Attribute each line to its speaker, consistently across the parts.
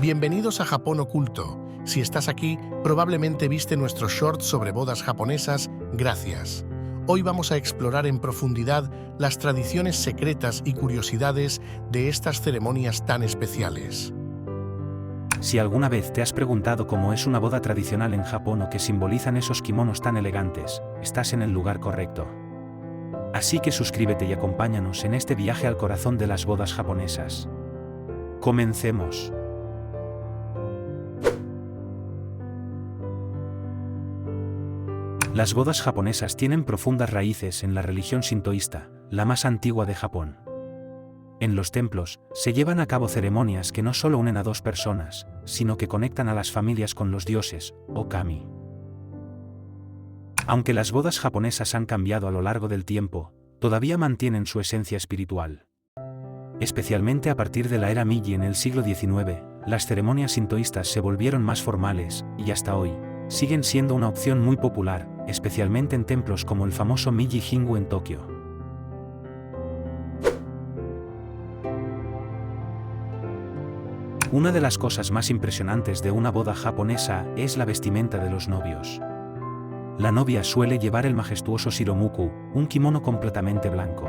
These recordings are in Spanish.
Speaker 1: Bienvenidos a Japón Oculto. Si estás aquí, probablemente viste nuestro short sobre bodas japonesas. Gracias. Hoy vamos a explorar en profundidad las tradiciones secretas y curiosidades de estas ceremonias tan especiales.
Speaker 2: Si alguna vez te has preguntado cómo es una boda tradicional en Japón o qué simbolizan esos kimonos tan elegantes, estás en el lugar correcto. Así que suscríbete y acompáñanos en este viaje al corazón de las bodas japonesas. Comencemos. Las bodas japonesas tienen profundas raíces en la religión sintoísta, la más antigua de Japón. En los templos, se llevan a cabo ceremonias que no solo unen a dos personas, sino que conectan a las familias con los dioses, o kami. Aunque las bodas japonesas han cambiado a lo largo del tiempo, todavía mantienen su esencia espiritual. Especialmente a partir de la era Meiji en el siglo XIX, las ceremonias sintoístas se volvieron más formales, y hasta hoy, siguen siendo una opción muy popular, especialmente en templos como el famoso Meiji-jingu en Tokio. Una de las cosas más impresionantes de una boda japonesa es la vestimenta de los novios. La novia suele llevar el majestuoso shiromuku, un kimono completamente blanco.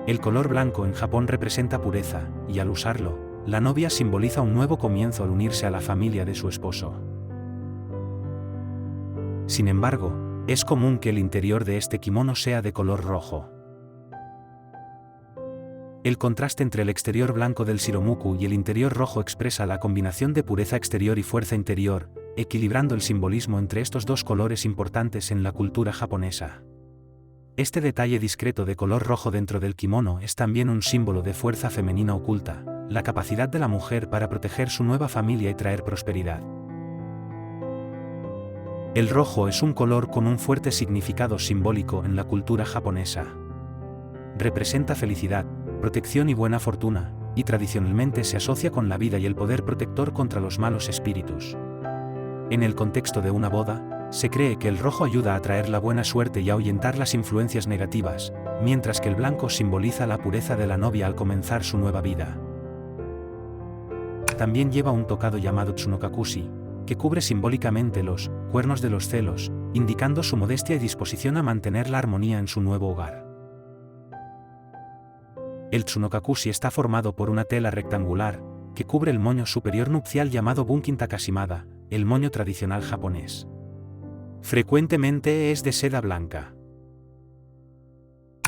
Speaker 2: El color blanco en Japón representa pureza, y al usarlo, la novia simboliza un nuevo comienzo al unirse a la familia de su esposo. Sin embargo, es común que el interior de este kimono sea de color rojo. El contraste entre el exterior blanco del shiromuku y el interior rojo expresa la combinación de pureza exterior y fuerza interior, equilibrando el simbolismo entre estos dos colores importantes en la cultura japonesa. Este detalle discreto de color rojo dentro del kimono es también un símbolo de fuerza femenina oculta, la capacidad de la mujer para proteger su nueva familia y traer prosperidad. El rojo es un color con un fuerte significado simbólico en la cultura japonesa. Representa felicidad, protección y buena fortuna, y tradicionalmente se asocia con la vida y el poder protector contra los malos espíritus. En el contexto de una boda, se cree que el rojo ayuda a atraer la buena suerte y a ahuyentar las influencias negativas, mientras que el blanco simboliza la pureza de la novia al comenzar su nueva vida. También lleva un tocado llamado tsunokakushi, que cubre simbólicamente los cuernos de los celos, indicando su modestia y disposición a mantener la armonía en su nuevo hogar. El tsunokakushi está formado por una tela rectangular, que cubre el moño superior nupcial llamado bunkin takashimada, el moño tradicional japonés. Frecuentemente es de seda blanca.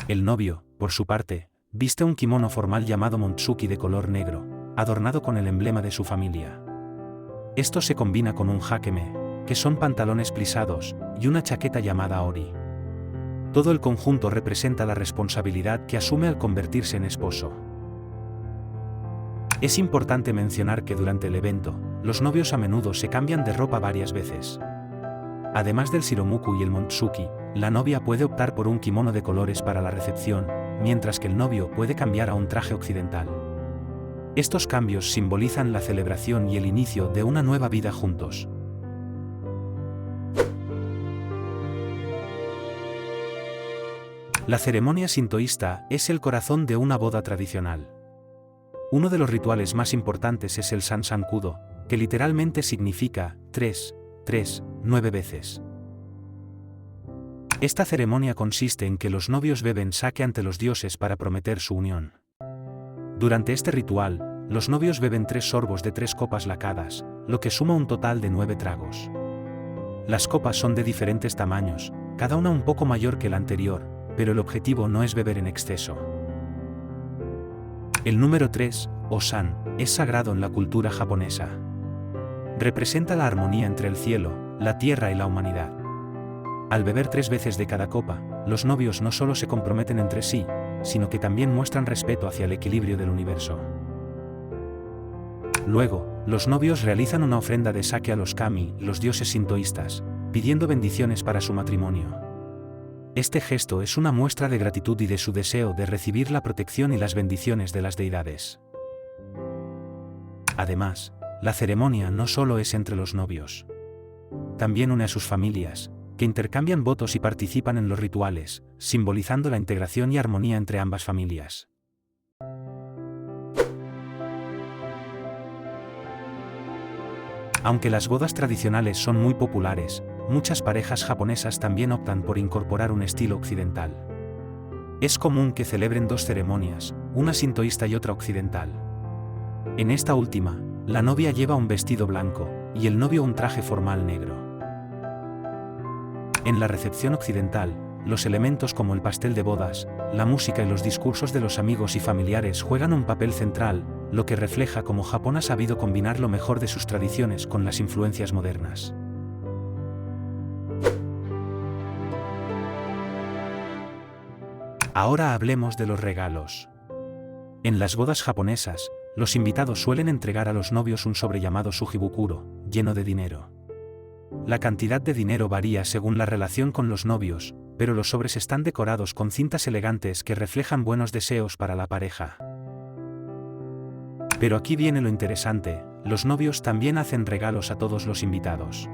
Speaker 2: El novio, por su parte, viste un kimono formal llamado montsuki de color negro, adornado con el emblema de su familia. Esto se combina con un hakeme, que son pantalones plisados, y una chaqueta llamada ori. Todo el conjunto representa la responsabilidad que asume al convertirse en esposo. Es importante mencionar que durante el evento, los novios a menudo se cambian de ropa varias veces. Además del shiromuku y el montsuki, la novia puede optar por un kimono de colores para la recepción, mientras que el novio puede cambiar a un traje occidental. Estos cambios simbolizan la celebración y el inicio de una nueva vida juntos. La ceremonia sintoísta es el corazón de una boda tradicional. Uno de los rituales más importantes es el Sansankudo, que literalmente significa 3, 9 veces. Esta ceremonia consiste en que los novios beben sake ante los dioses para prometer su unión. Durante este ritual, los novios beben 3 sorbos de 3 copas lacadas, lo que suma un total de 9 tragos. Las copas son de diferentes tamaños, cada una un poco mayor que la anterior, pero el objetivo no es beber en exceso. El número 3, o san, es sagrado en la cultura japonesa. Representa la armonía entre el cielo, la tierra y la humanidad. Al beber 3 veces de cada copa, los novios no solo se comprometen entre sí, sino que también muestran respeto hacia el equilibrio del universo. Luego, los novios realizan una ofrenda de sake a los kami, los dioses sintoístas, pidiendo bendiciones para su matrimonio. Este gesto es una muestra de gratitud y de su deseo de recibir la protección y las bendiciones de las deidades. Además, la ceremonia no solo es entre los novios. También une a sus familias, que intercambian votos y participan en los rituales, simbolizando la integración y armonía entre ambas familias. Aunque las bodas tradicionales son muy populares, muchas parejas japonesas también optan por incorporar un estilo occidental. Es común que celebren dos ceremonias, una sintoísta y otra occidental. En esta última, la novia lleva un vestido blanco, y el novio un traje formal negro. En la recepción occidental, los elementos como el pastel de bodas, la música y los discursos de los amigos y familiares juegan un papel central, lo que refleja cómo Japón ha sabido combinar lo mejor de sus tradiciones con las influencias modernas. Ahora hablemos de los regalos. En las bodas japonesas, los invitados suelen entregar a los novios un sobre llamado sugibukuro, lleno de dinero. La cantidad de dinero varía según la relación con los novios, pero los sobres están decorados con cintas elegantes que reflejan buenos deseos para la pareja. Pero aquí viene lo interesante, los novios también hacen regalos a todos los invitados.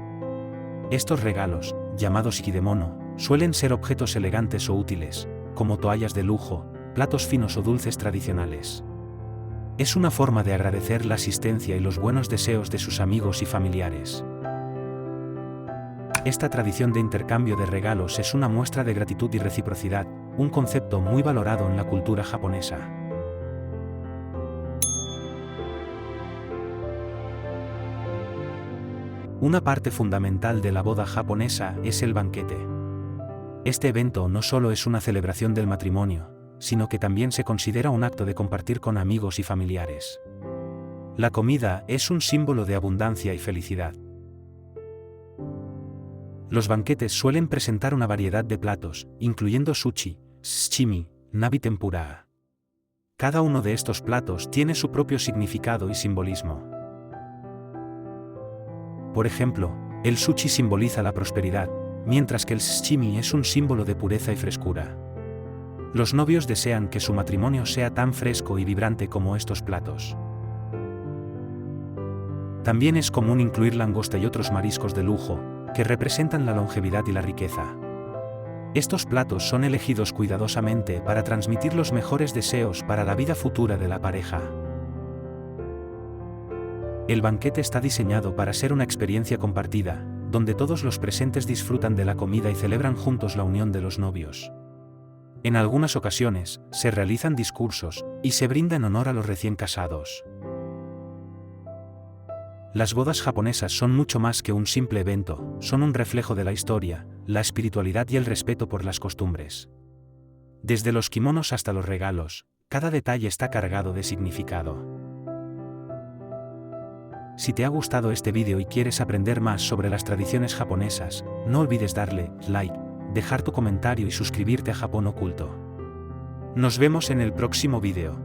Speaker 2: Estos regalos, llamados ikidemono, suelen ser objetos elegantes o útiles, como toallas de lujo, platos finos o dulces tradicionales. Es una forma de agradecer la asistencia y los buenos deseos de sus amigos y familiares. Esta tradición de intercambio de regalos es una muestra de gratitud y reciprocidad, un concepto muy valorado en la cultura japonesa. Una parte fundamental de la boda japonesa es el banquete. Este evento no solo es una celebración del matrimonio, sino que también se considera un acto de compartir con amigos y familiares. La comida es un símbolo de abundancia y felicidad. Los banquetes suelen presentar una variedad de platos, incluyendo sushi, sashimi, nabe tempura. Cada uno de estos platos tiene su propio significado y simbolismo. Por ejemplo, el sushi simboliza la prosperidad, mientras que el sashimi es un símbolo de pureza y frescura. Los novios desean que su matrimonio sea tan fresco y vibrante como estos platos. También es común incluir langosta y otros mariscos de lujo, que representan la longevidad y la riqueza. Estos platos son elegidos cuidadosamente para transmitir los mejores deseos para la vida futura de la pareja. El banquete está diseñado para ser una experiencia compartida, donde todos los presentes disfrutan de la comida y celebran juntos la unión de los novios. En algunas ocasiones, se realizan discursos, y se brinda en honor a los recién casados. Las bodas japonesas son mucho más que un simple evento, son un reflejo de la historia, la espiritualidad y el respeto por las costumbres. Desde los kimonos hasta los regalos, cada detalle está cargado de significado. Si te ha gustado este vídeo y quieres aprender más sobre las tradiciones japonesas, no olvides darle like, dejar tu comentario y suscribirte a Japón Oculto. Nos vemos en el próximo vídeo.